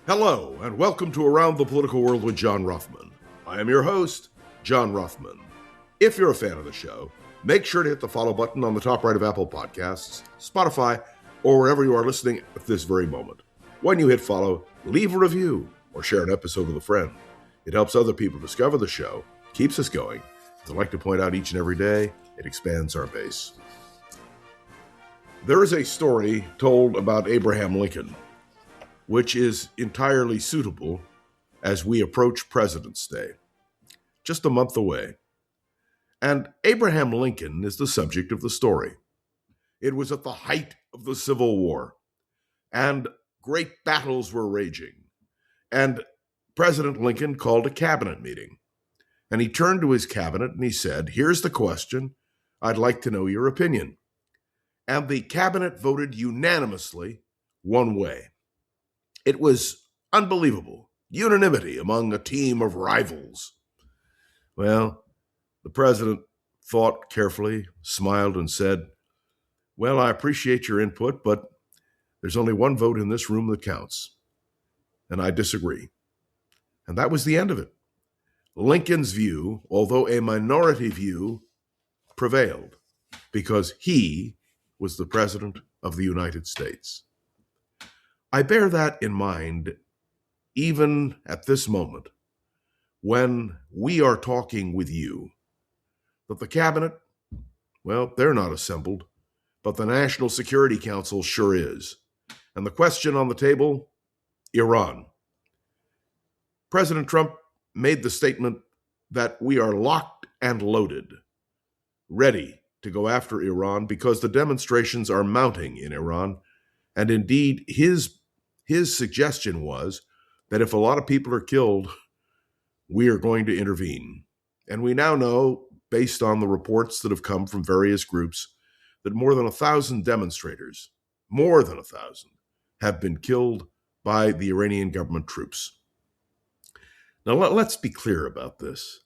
Hello, and welcome to Around the Political World with John Ruffman. I am your host, John Ruffman. If you're a fan of the show, make sure to hit the follow button on the top right of Apple Podcasts, Spotify, or wherever you are listening at this very moment. When you hit follow, leave a review or share an episode with a friend. It helps other people discover the show, keeps us going. As I like to point out each and every day, it expands our base. There is a story told about Abraham Lincoln, which is entirely suitable as we approach President's Day, just a month away. And Abraham Lincoln is the subject of the story. It was at the height of the Civil War, and great battles were raging. And President Lincoln called a cabinet meeting. And he turned to his cabinet and he said, "Here's the question. I'd like to know your opinion." And the cabinet voted unanimously one way. It was unbelievable. Unanimity among a team of rivals. Well, the president thought carefully, smiled, and said, "Well, I appreciate your input, but there's only one vote in this room that counts, and I disagree." And that was the end of it. Lincoln's view, although a minority view, prevailed because he was the President of the United States. I bear that in mind even at this moment when we are talking with you, that the cabinet, well, they're not assembled, but the National Security Council sure is. And the question on the table, Iran. President Trump made the statement that we are locked and loaded, ready to go after Iran because the demonstrations are mounting in Iran. And indeed, his suggestion was that if a lot of people are killed, we are going to intervene. And we now know, based on the reports that have come from various groups, that more than 1,000 demonstrators, more than 1,000, have been killed by the Iranian government troops. Now, let's be clear about this.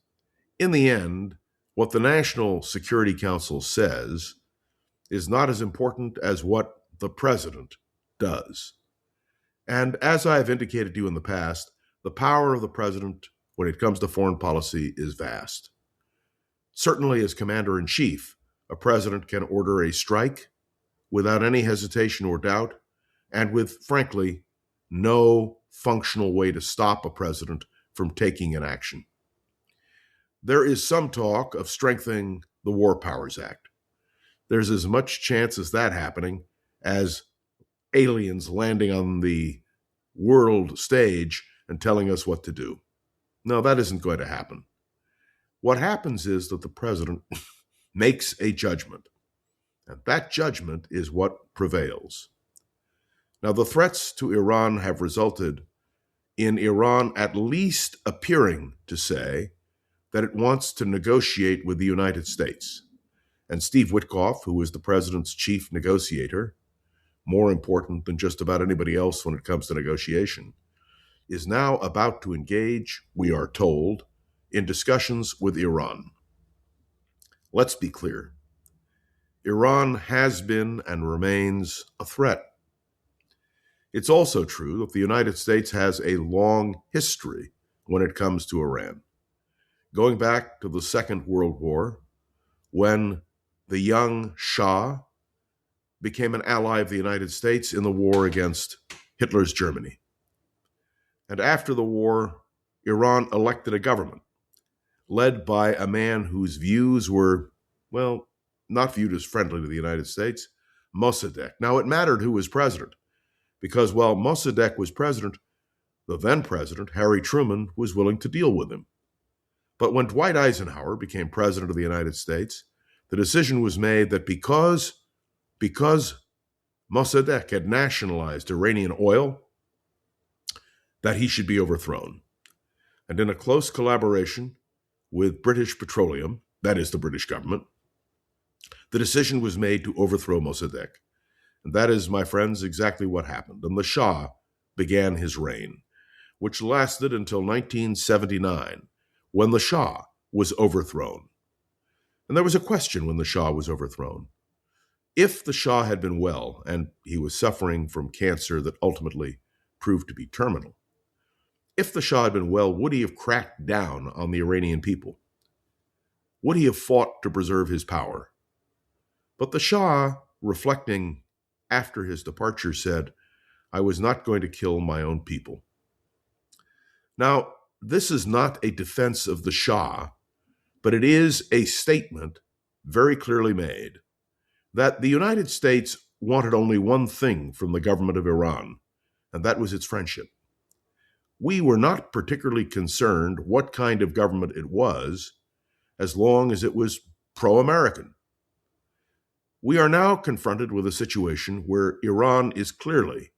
In the end, what the National Security Council says is not as important as what the president does. And as I have indicated to you in the past, the power of the president when it comes to foreign policy is vast. Certainly, as commander-in-chief, a president can order a strike without any hesitation or doubt, and with, frankly, no functional way to stop a president from taking an action. There is some talk of strengthening the War Powers Act. There's as much chance as that happening as aliens landing on the world stage and telling us what to do. No, that isn't going to happen. What happens is that the president makes a judgment, and that judgment is what prevails. Now, the threats to Iran have resulted in Iran at least appearing to say that it wants to negotiate with the United States. And Steve Witkoff, who is the president's chief negotiator, more important than just about anybody else when it comes to negotiation, is now about to engage, we are told, in discussions with Iran. Let's be clear. Iran has been and remains a threat. It's also true that the United States has a long history when it comes to Iran. Going back to the Second World War, when the young Shah became an ally of the United States in the war against Hitler's Germany. And after the war, Iran elected a government led by a man whose views were, well, not viewed as friendly to the United States, Mossadegh. Now, it mattered who was president, because while Mossadegh was president, the then president, Harry Truman, was willing to deal with him. But when Dwight Eisenhower became president of the United States, the decision was made that because Mossadegh had nationalized Iranian oil, that he should be overthrown. And in a close collaboration with British Petroleum, that is the British government, the decision was made to overthrow Mossadegh. And that is, my friends, exactly what happened. And the Shah began his reign, which lasted until 1979, when the Shah was overthrown. And there was a question when the Shah was overthrown. If the Shah had been well, and he was suffering from cancer that ultimately proved to be terminal, If the Shah had been well, would he have cracked down on the Iranian people? Would he have fought to preserve his power? But the Shah, reflecting after his departure, said, "I was not going to kill my own people." Now, this is not a defense of the Shah, but it is a statement very clearly made that the United States wanted only one thing from the government of Iran, and that was its friendship. We were not particularly concerned what kind of government it was, as long as it was pro-American. We are now confronted with a situation where Iran is clearly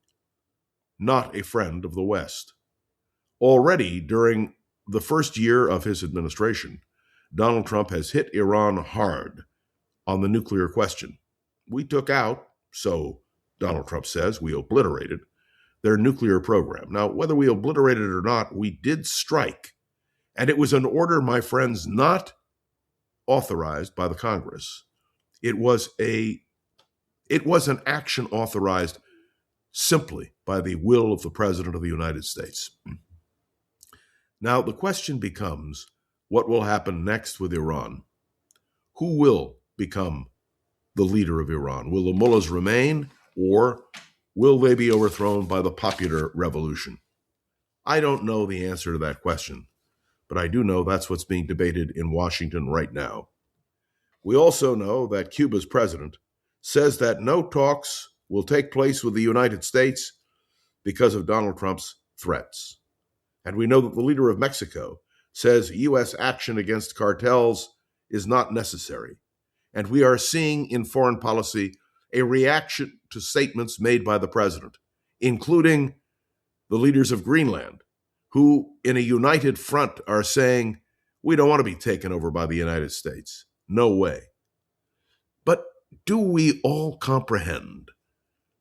not a friend of the West. Already during the first year of his administration, Donald Trump has hit Iran hard on the nuclear question. We took out, so Donald Trump says, we obliterated their nuclear program. Now, whether we obliterated it or not, we did strike. And it was an order, my friends, not authorized by the Congress. It was an action authorized simply by the will of the President of the United States. Now, the question becomes, what will happen next with Iran? Who will become the leader of Iran? Will the mullahs remain, or will they be overthrown by the popular revolution? I don't know the answer to that question, but I do know that's what's being debated in Washington right now. We also know that Cuba's president says that no talks will take place with the United States because of Donald Trump's threats. And we know that the leader of Mexico says U.S. action against cartels is not necessary. And we are seeing in foreign policy a reaction to statements made by the president, including the leaders of Greenland, who in a united front are saying, we don't want to be taken over by the United States. No way. But do we all comprehend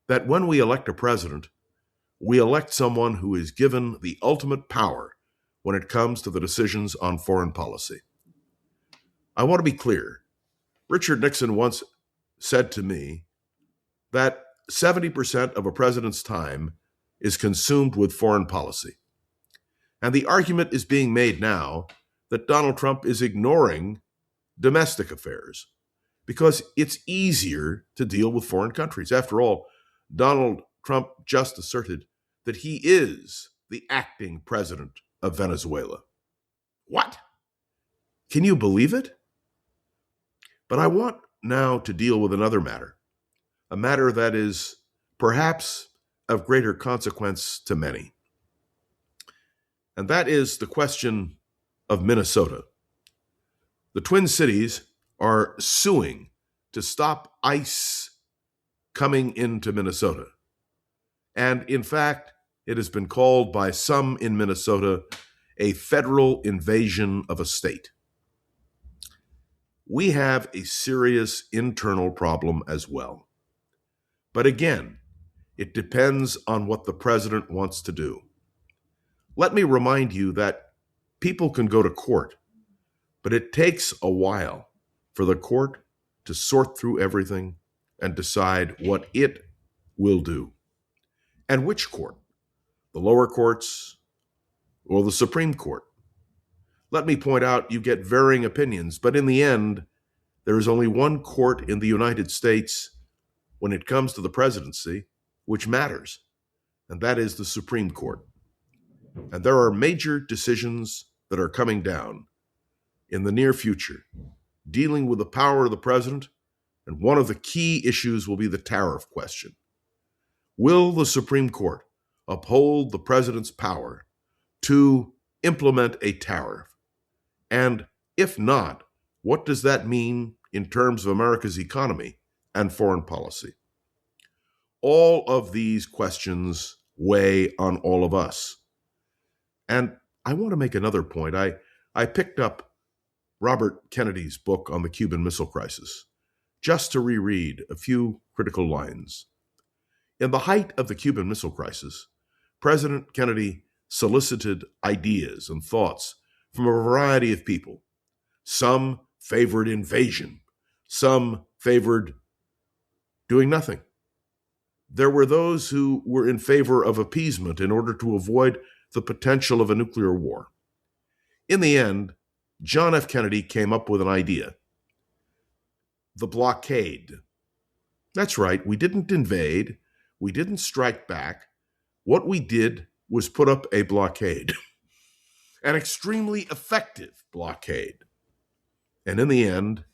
that when we elect a president, we elect someone who is given the ultimate power when it comes to the decisions on foreign policy? I want to be clear. Richard Nixon once said to me that 70% of a president's time is consumed with foreign policy. And the argument is being made now that Donald Trump is ignoring domestic affairs because it's easier to deal with foreign countries. After all, Donald Trump just asserted that he is the acting president of Venezuela. What? Can you believe it? But I want now to deal with another matter, a matter that is perhaps of greater consequence to many. And that is the question of Minnesota. The Twin Cities are suing to stop ICE coming into Minnesota. And in fact, it has been called by some in Minnesota a federal invasion of a state. We have a serious internal problem as well. But again, it depends on what the president wants to do. Let me remind you that people can go to court, but it takes a while for the court to sort through everything and decide what it will do. And which court? The lower courts or the Supreme Court? Let me point out, you get varying opinions, but in the end, there is only one court in the United States when it comes to the presidency which matters, and that is the Supreme Court. And there are major decisions that are coming down in the near future dealing with the power of the president, and one of the key issues will be the tariff question. Will the Supreme Court uphold the president's power to implement a tariff? And if not, what does that mean in terms of America's economy and foreign policy? All of these questions weigh on all of us. And I want to make another point. I picked up Robert Kennedy's book on the Cuban Missile Crisis just to reread a few critical lines. In the height of the Cuban Missile Crisis, President Kennedy solicited ideas and thoughts from a variety of people. Some favored invasion. Some favored doing nothing. There were those who were in favor of appeasement in order to avoid the potential of a nuclear war. In the end, John F. Kennedy came up with an idea: the blockade. That's right, we didn't invade, we didn't strike back. What we did was put up a blockade, an extremely effective blockade. And in the end,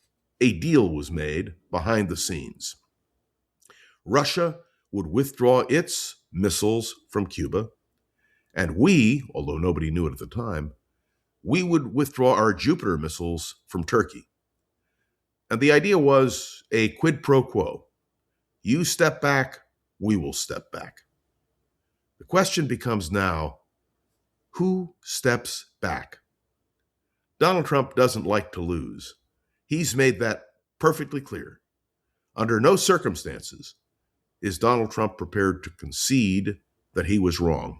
a deal was made behind the scenes. Russia would withdraw its missiles from Cuba, and we, although nobody knew it at the time, we would withdraw our Jupiter missiles from Turkey. And the idea was a quid pro quo. You step back, we will step back. The question becomes now, who steps back? Donald Trump doesn't like to lose. He's made that perfectly clear. Under no circumstances is Donald Trump prepared to concede that he was wrong.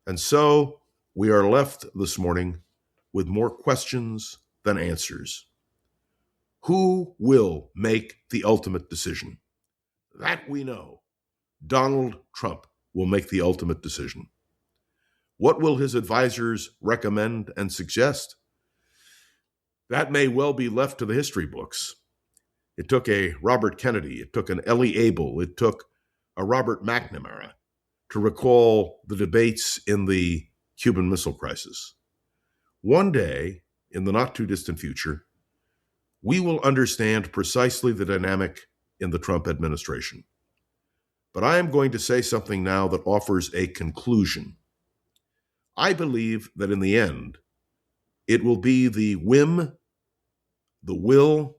And so we are left this morning with more questions than answers. Who will make the ultimate decision? That we know. Donald Trump will make the ultimate decision. What will his advisors recommend and suggest? That may well be left to the history books. It took a Robert Kennedy, it took an Ellie Abel, it took a Robert McNamara to recall the debates in the Cuban Missile Crisis. One day, in the not-too-distant future, we will understand precisely the dynamic in the Trump administration. But I am going to say something now that offers a conclusion. I believe that in the end, it will be the whim, the will,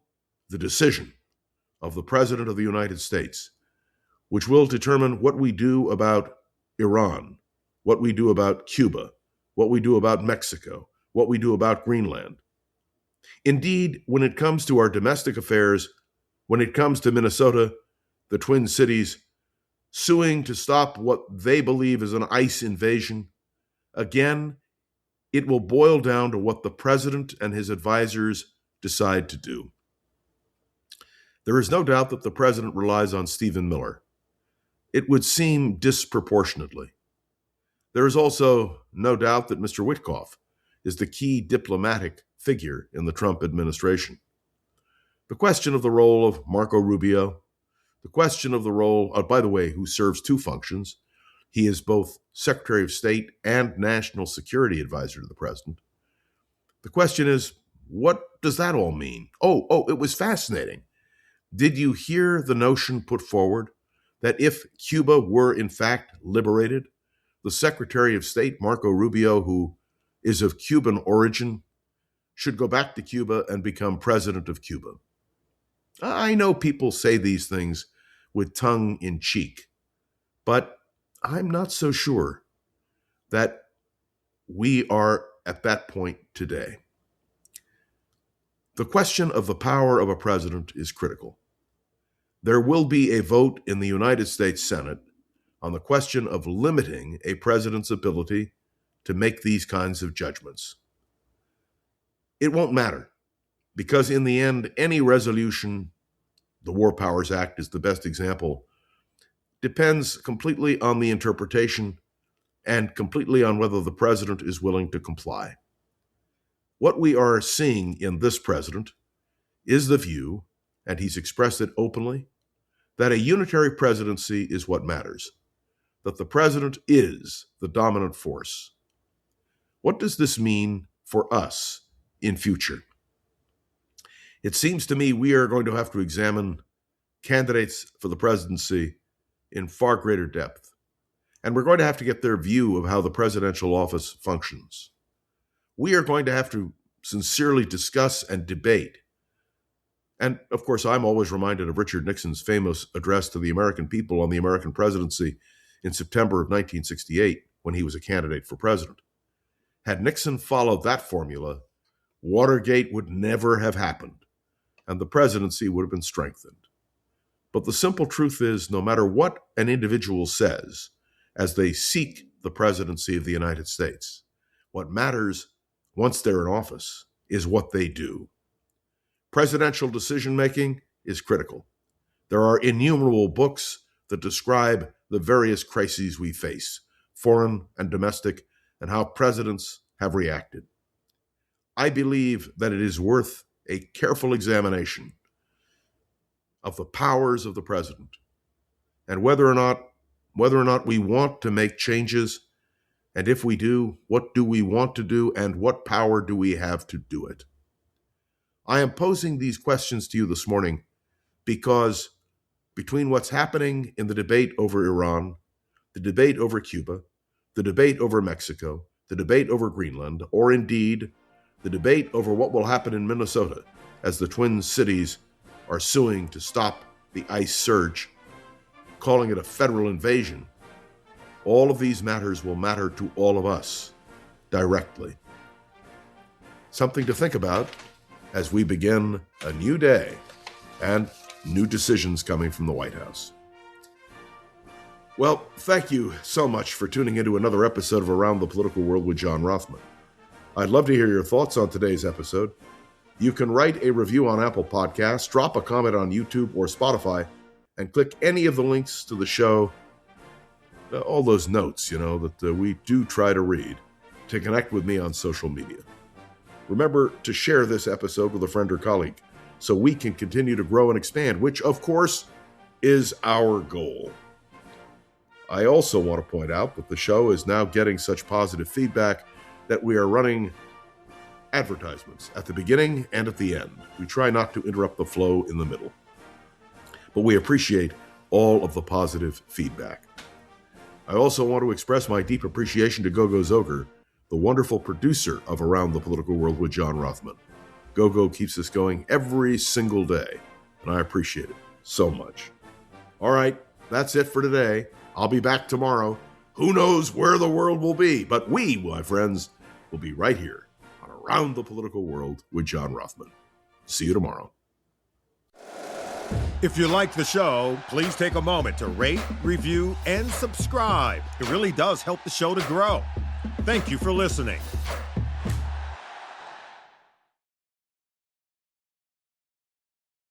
the decision of the President of the United States, which will determine what we do about Iran, what we do about Cuba, what we do about Mexico, what we do about Greenland. Indeed, when it comes to our domestic affairs, when it comes to Minnesota, the Twin Cities, suing to stop what they believe is an ICE invasion, again, it will boil down to what the president and his advisors decide to do. There is no doubt that the president relies on Stephen Miller. It would seem disproportionately. There is also no doubt that Mr. Witkoff is the key diplomatic figure in the Trump administration. The question of the role of Marco Rubio, the question of the role, by the way, who serves two functions. He is both Secretary of State and National Security Advisor to the President. The question is, what does that all mean? Oh, it was fascinating. Did you hear the notion put forward that if Cuba were in fact liberated, the Secretary of State, Marco Rubio, who is of Cuban origin, should go back to Cuba and become president of Cuba? I know people say these things with tongue in cheek, but I'm not so sure that we are at that point today. The question of the power of a president is critical. There will be a vote in the United States Senate on the question of limiting a president's ability to make these kinds of judgments. It won't matter, because in the end, any resolution, the War Powers Act is the best example, depends completely on the interpretation and completely on whether the president is willing to comply. What we are seeing in this president is the view, and he's expressed it openly, that a unitary presidency is what matters, that the president is the dominant force. What does this mean for us in future? It seems to me we are going to have to examine candidates for the presidency in far greater depth, and we're going to have to get their view of how the presidential office functions. We are going to have to sincerely discuss and debate. And of course, I'm always reminded of Richard Nixon's famous address to the American people on the American presidency in September of 1968 when he was a candidate for president. Had Nixon followed that formula, Watergate would never have happened, and the presidency would have been strengthened. But the simple truth is, no matter what an individual says as they seek the presidency of the United States, what matters once they're in office is what they do. Presidential decision-making is critical. There are innumerable books that describe the various crises we face: foreign and domestic, and how presidents have reacted. I believe that it is worth a careful examination of the powers of the president and whether or not we want to make changes, and if we do, what do we want to do and what power do we have to do it? I am posing these questions to you this morning because between what's happening in the debate over Iran, the debate over Cuba, the debate over Mexico, the debate over Greenland, or indeed the debate over what will happen in Minnesota as the Twin Cities are suing to stop the ice surge, calling it a federal invasion, all of these matters will matter to all of us directly. Something to think about as we begin a new day and new decisions coming from the White House. Well, thank you so much for tuning into another episode of Around the Political World with John Rothman. I'd love to hear your thoughts on today's episode. You can write a review on Apple Podcasts, drop a comment on YouTube or Spotify, and click any of the links to the show, all those notes, that we do try to read, to connect with me on social media. Remember to share this episode with a friend or colleague so we can continue to grow and expand, which, of course, is our goal. I also want to point out that the show is now getting such positive feedback that we are running advertisements at the beginning and at the end. We try not to interrupt the flow in the middle, but we appreciate all of the positive feedback. I also want to express my deep appreciation to Gogo Zoger, the wonderful producer of Around the Political World with John Rothman. Gogo keeps us going every single day, and I appreciate it so much. All right, that's it for today. I'll be back tomorrow. Who knows where the world will be, but we, my friends, will be right here on Around the Political World with John Rothman. See you tomorrow. If you like the show, please take a moment to rate, review, and subscribe. It really does help the show to grow. Thank you for listening.